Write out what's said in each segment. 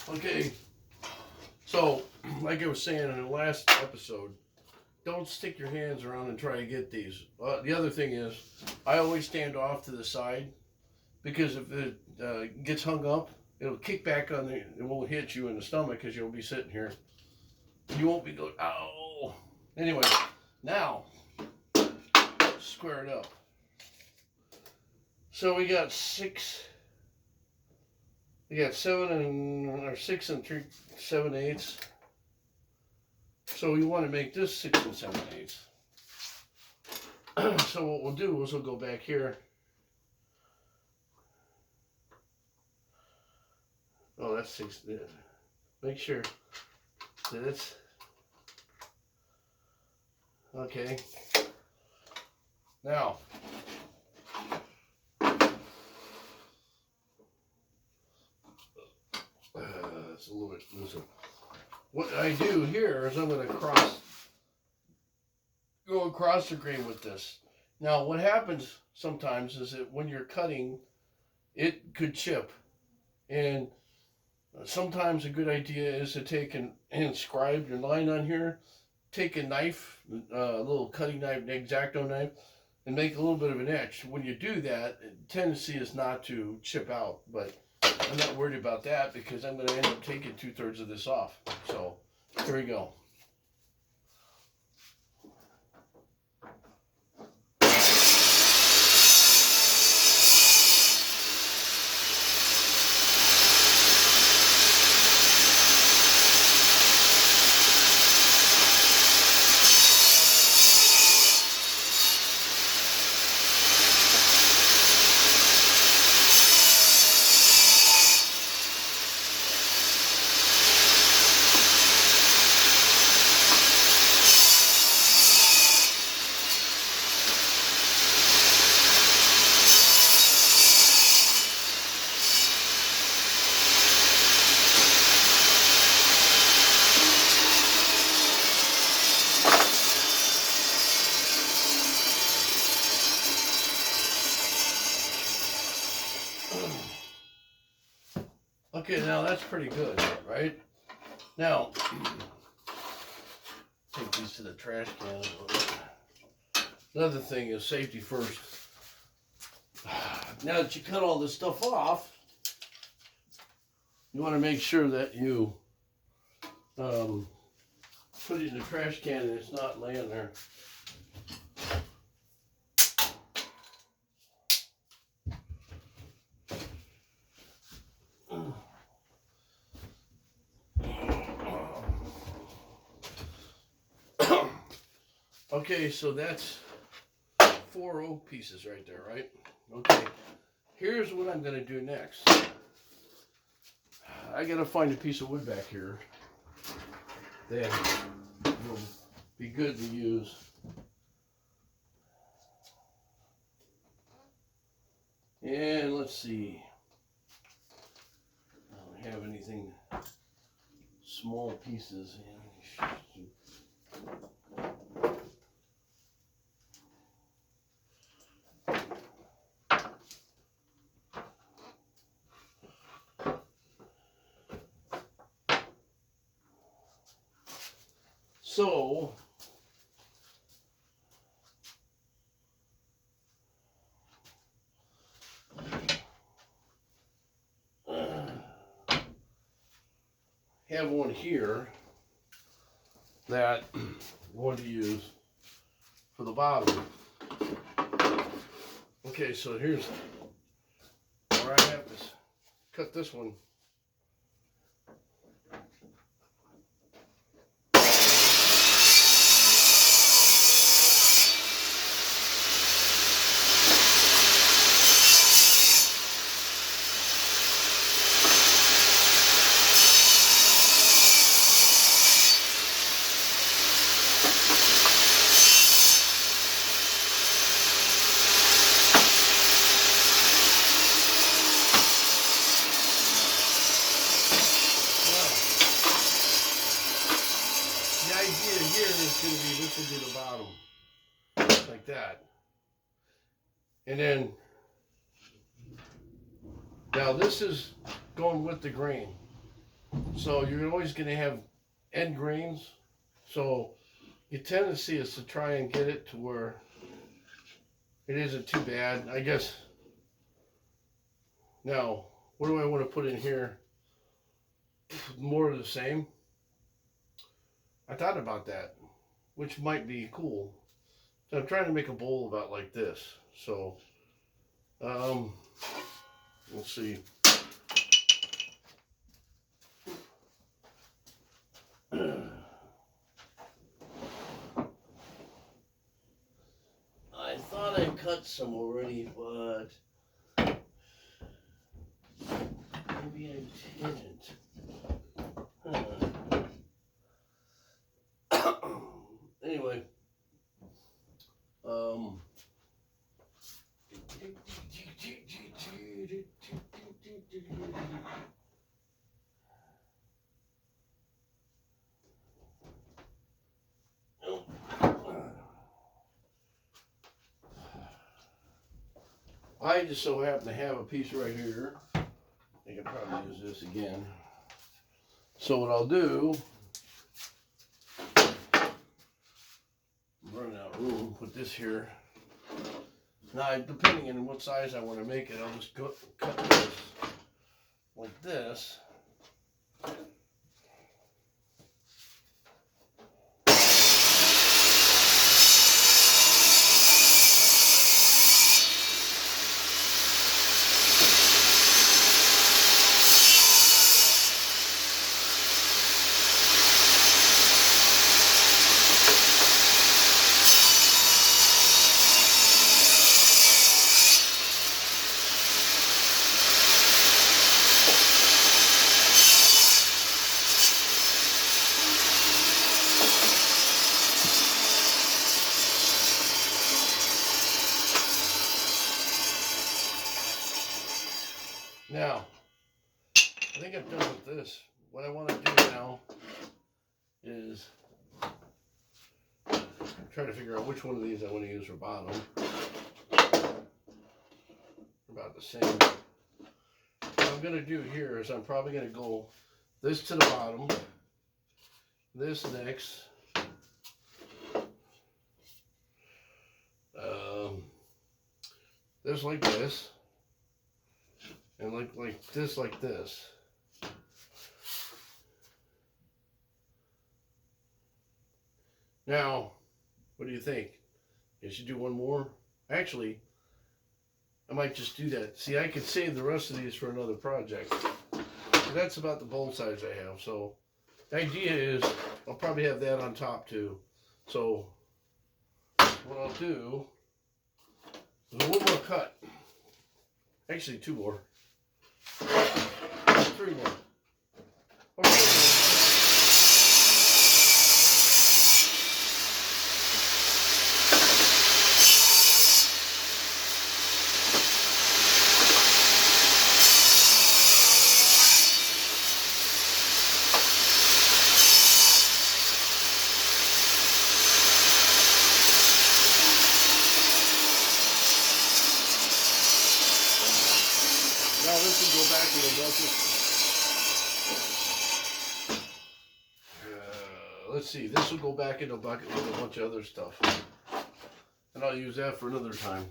Okay, so like I was saying in the last episode, don't stick your hands around and try to get these. The other thing is, I always stand off to the side because if it gets hung up, it'll kick back on the. It won't hit you in the stomach because you'll be sitting here. You won't be going, ow. Anyway, now square it up. So we got six. We got 6 and 3/7/8. So we want to make this 6 and 7/8. So what we'll do is we'll go back here. Oh, that's 6. Make sure that it's okay. Now, it's a little bit looser. What I do here is I'm going to go across the grain with this. Now, what happens sometimes is that when you're cutting, it could chip. And sometimes a good idea is to take and inscribe your line on here. Take a knife, a little cutting knife, an X-Acto knife, and make a little bit of an etch. When you do that, the tendency is not to chip out, but I'm not worried about that because I'm going to end up taking 2/3 of this off. So here we go. Okay, now that's pretty good, right? Now, take these to the trash can. Another thing is safety first. Now that you cut all this stuff off, you want to make sure that you put it in the trash can and it's not laying there. Okay, so that's 4 oak pieces right there, right? Okay, here's what I'm going to do next. I got to find a piece of wood back here that will be good to use. And let's see. I don't have anything small pieces. So, have one here that I'm going to use for the bottom. Okay, so here's where I have to cut this one. This will be the bottom, like that. And then, now this is going with the grain. So you're always going to have end grains. So your tendency is to try and get it to where it isn't too bad. I guess. Now, what do I want to put in here? More of the same. I thought about that, which might be cool. So I'm trying to make a bowl about like this. So, let's see. I thought I cut some already, but maybe I didn't. Anyway, I just so happen to have a piece right here. I can probably use this again. So what I'll do, I'm running out of room, put this here. Now, depending on what size I want to make it, I'll just cut this like this. Now, I think I'm done with this. What I want to do now is try to figure out which one of these I want to use for bottom. About the same. What I'm going to do here is I'm probably going to go this to the bottom, this next, this like this, and like this like this. Now, what do you think? I should do one more? Actually, I might just do that. See, I could save the rest of these for another project. That's about the bowl size I have. So the idea is I'll probably have that on top too. So what I'll do is one more cut. Actually, two more. Three more. Okay. Now this will go back in the bucket. Let's see, this will go back in the bucket with a bunch of other stuff. And I'll use that for another time.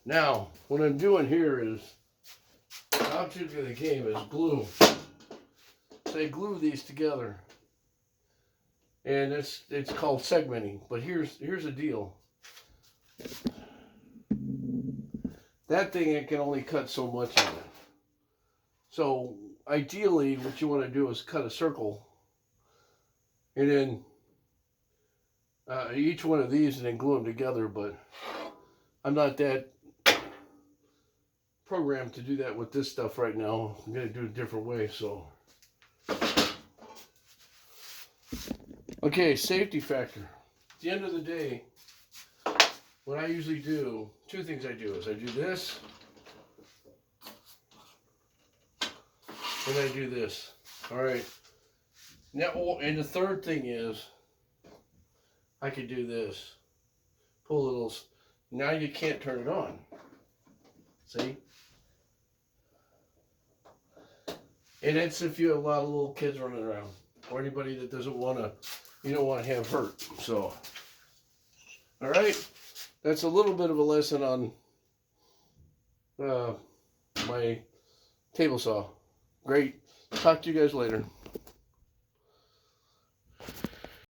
Now, what I'm doing here is, the object of the game is glue. So I glue these together. And it's called segmenting. But here's the deal. That thing, it can only cut so much of it. So ideally, what you want to do is cut a circle. And then each one of these and then glue them together. But I'm not that programmed to do that with this stuff right now. I'm going to do it a different way. So, okay, safety factor. At the end of the day, what I usually do, two things I do is I do this and I do this. All right. Now, and the third thing is, I could do this. Pull a little. Now you can't turn it on. See? And it's if you have a lot of little kids running around, or anybody that doesn't want to, you don't want to have hurt. So, all right, that's a little bit of a lesson on my table saw. Great. Talk to you guys later.